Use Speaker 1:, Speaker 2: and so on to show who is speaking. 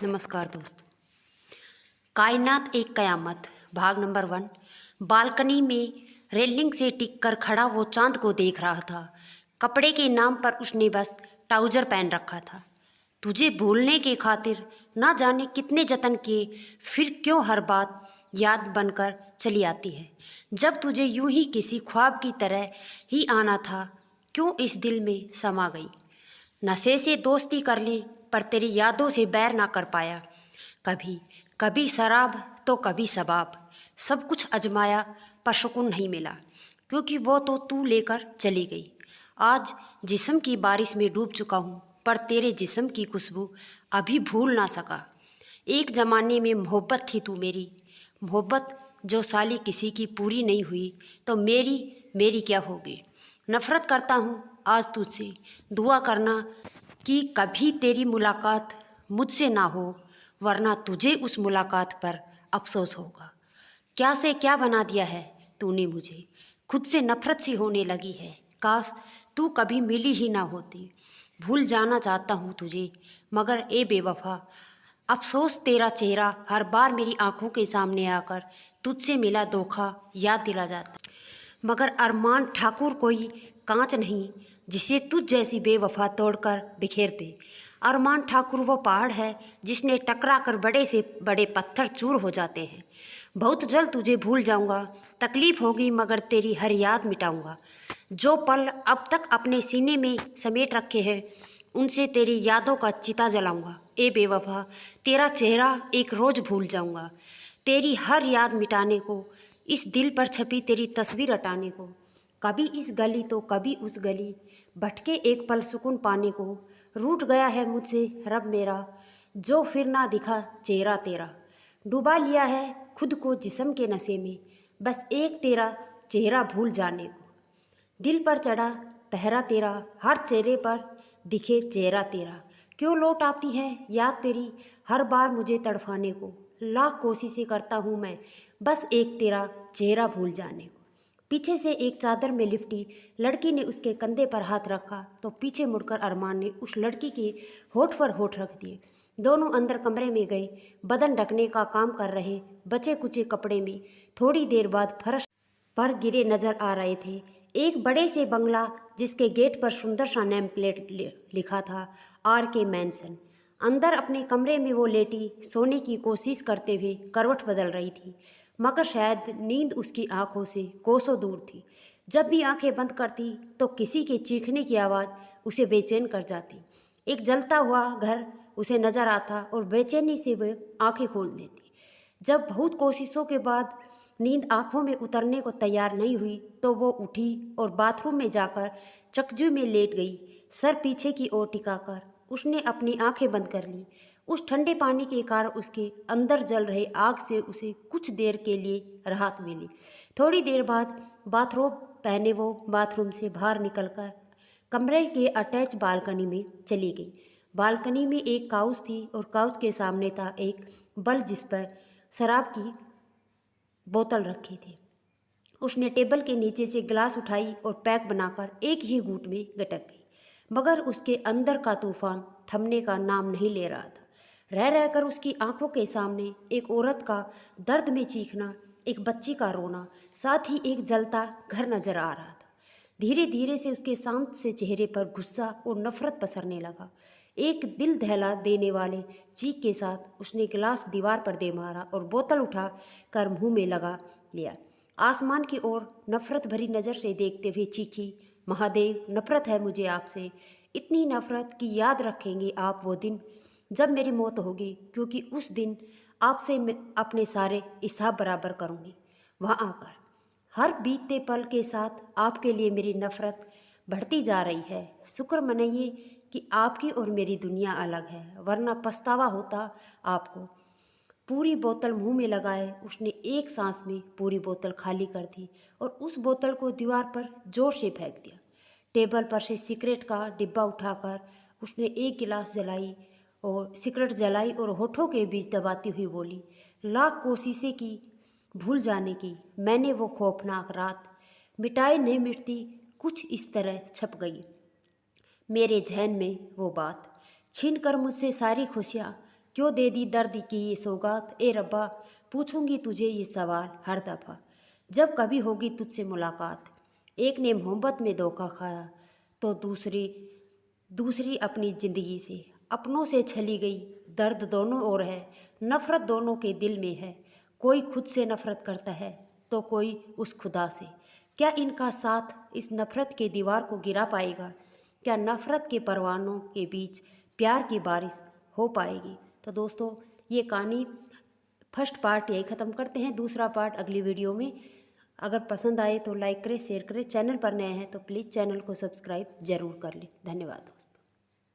Speaker 1: नमस्कार दोस्तों। कायनात एक कयामत भाग नंबर 1। बालकनी में रेलिंग से टिक कर खड़ा वो चांद को देख रहा था। कपड़े के नाम पर उसने बस ट्राउजर पहन रखा था। तुझे भूलने के खातिर ना जाने कितने जतन किए, फिर क्यों हर बात याद बनकर चली आती है। जब तुझे यूं ही किसी ख्वाब की तरह ही आना था, क्यों इस दिल में समा गई। नशे से दोस्ती कर ली पर तेरी यादों से बैर ना कर पाया। कभी कभी शराब तो कभी शबाब, सब कुछ अजमाया पर सुकून नहीं मिला, क्योंकि वो तो तू लेकर चली गई। आज जिस्म की बारिश में डूब चुका हूँ, पर तेरे जिस्म की खुशबू अभी भूल ना सका। एक ज़माने में मोहब्बत थी तू मेरी, मोहब्बत जो साली किसी की पूरी नहीं हुई तो मेरी मेरी क्या होगी। नफ़रत करता हूँ आज तुझसे, दुआ करना कि कभी तेरी मुलाकात मुझसे ना हो, वरना तुझे उस मुलाकात पर अफसोस होगा। क्या से क्या बना दिया है तूने मुझे, खुद से नफ़रत सी होने लगी है। काश तू कभी मिली ही ना होती। भूल जाना चाहता हूँ तुझे, मगर ए बेवफा, अफसोस तेरा चेहरा हर बार मेरी आंखों के सामने आकर तुझसे मिला धोखा याद दिला जाता। मगर अरमान ठाकुर कोई कांच नहीं जिसे तुझ जैसी बेवफा तोड़कर बिखेर दे। अरमान ठाकुर वो पहाड़ है जिसने टकरा कर बड़े से बड़े पत्थर चूर हो जाते हैं। बहुत जल्द तुझे भूल जाऊंगा, तकलीफ होगी मगर तेरी हर याद मिटाऊंगा। जो पल अब तक अपने सीने में समेट रखे हैं, उनसे तेरी यादों का चिता जलाऊंगा। ए बेवफा, तेरा चेहरा एक रोज़ भूल जाऊंगा, तेरी हर याद मिटाने को, इस दिल पर छपी तेरी तस्वीर हटाने को। कभी इस गली तो कभी उस गली, भटके एक पल सुकून पाने को। रूठ गया है मुझसे रब मेरा, जो फिर ना दिखा चेहरा तेरा। डुबा लिया है खुद को जिस्म के नशे में, बस एक तेरा चेहरा भूल जाने को। दिल पर चढ़ा पहरा तेरा, हर चेहरे पर दिखे चेहरा तेरा। क्यों लौट आती है याद तेरी हर बार मुझे तड़फाने को। लाख कोशिशें करता हूँ मैं, बस एक तेरा चेहरा भूल जाने को। पीछे से एक चादर में लिपटी लड़की ने उसके कंधे पर हाथ रखा तो पीछे मुड़कर अरमान ने उस लड़की के होठ पर होठ रख दिए। दोनों अंदर कमरे में गए, बदन ढकने का काम कर रहे बचे कुचे कपड़े में थोड़ी देर बाद फर्श पर गिरे नजर आ रहे थे। एक बड़े से बंगला जिसके गेट पर सुंदर सा नेम प्लेट लिखा था, RK मैंसन। अंदर अपने कमरे में वो लेटी सोने की कोशिश करते हुए करवट बदल रही थी, मगर शायद नींद उसकी आंखों से कोसों दूर थी। जब भी आंखें बंद करती तो किसी के चीखने की आवाज़ उसे बेचैन कर जाती। एक जलता हुआ घर उसे नजर आता और बेचैनी से वह आंखें खोल देती। जब बहुत कोशिशों के बाद नींद आंखों में उतरने को तैयार नहीं हुई तो वो उठी और बाथरूम में जाकर चकजू में लेट गई। सर पीछे की ओर टिकाकर उसने अपनी आंखें बंद कर ली। उस ठंडे पानी के कारण उसके अंदर जल रहे आग से उसे कुछ देर के लिए राहत मिली। थोड़ी देर बाद बाथरोब पहने वो बाथरूम से बाहर निकलकर कमरे के अटैच बालकनी में चली गई। बालकनी में एक काउच थी और काउच के सामने था एक बल जिस पर शराब की बोतल रखी थी। उसने टेबल के नीचे से गिलास उठाई और पैक बनाकर एक ही घूंट में गटक गई, मगर उसके अंदर का तूफान थमने का नाम नहीं ले रहा था। रह रहकर उसकी आंखों के सामने एक औरत का दर्द में चीखना, एक बच्ची का रोना, साथ ही एक जलता घर नजर आ रहा था। धीरे धीरे से उसके शांत से चेहरे पर गुस्सा और नफरत पसरने लगा। एक दिल दहला देने वाले चीख के साथ उसने गिलास दीवार पर दे मारा और बोतल उठा कर मुंह में लगा लिया। आसमान की ओर नफरत भरी नज़र से देखते हुए चीखी, महादेव, नफरत है मुझे आपसे, इतनी नफरत कि याद रखेंगे आप वो दिन जब मेरी मौत होगी, क्योंकि उस दिन आपसे मैं अपने सारे हिसाब बराबर करूँगी। वहाँ आकर हर बीतते पल के साथ आपके लिए मेरी नफ़रत बढ़ती जा रही है। शुक्र मनाइए कि आपकी और मेरी दुनिया अलग है, वरना पछतावा होता आपको। पूरी बोतल मुंह में लगाए उसने एक सांस में पूरी बोतल खाली कर दी और उस बोतल को दीवार पर जोर से फेंक दिया। टेबल पर से सिगरेट का डिब्बा उठाकर उसने एक गिलास जलाई और सिगरेट जलाई और होठों के बीच दबाती हुई बोली, लाख कोशिशें की भूल जाने की मैंने वो खौफनाक रात, मिटाई नहीं मिटती, कुछ इस तरह छप गई मेरे जहन में वो बात। छीन कर मुझसे सारी खुशियाँ क्यों दे दी दर्द की ये सौगात, ए रब्बा पूछूंगी तुझे ये सवाल हर दफ़ा जब कभी होगी तुझसे मुलाकात। एक ने मोहब्बत में धोखा खाया तो दूसरी दूसरी अपनी ज़िंदगी से अपनों से छली गई। दर्द दोनों ओर है, नफ़रत दोनों के दिल में है। कोई खुद से नफ़रत करता है तो कोई उस खुदा से। क्या इनका साथ इस नफ़रत के दीवार को गिरा पाएगा? क्या नफ़रत के परवानों के बीच प्यार की बारिश हो पाएगी? तो दोस्तों ये कहानी फर्स्ट पार्ट यही ख़त्म करते हैं, दूसरा पार्ट अगली वीडियो में। अगर पसंद आए तो लाइक करें, शेयर करें। चैनल पर नए हैं तो प्लीज़ चैनल को सब्सक्राइब ज़रूर कर लें। धन्यवाद दोस्तों।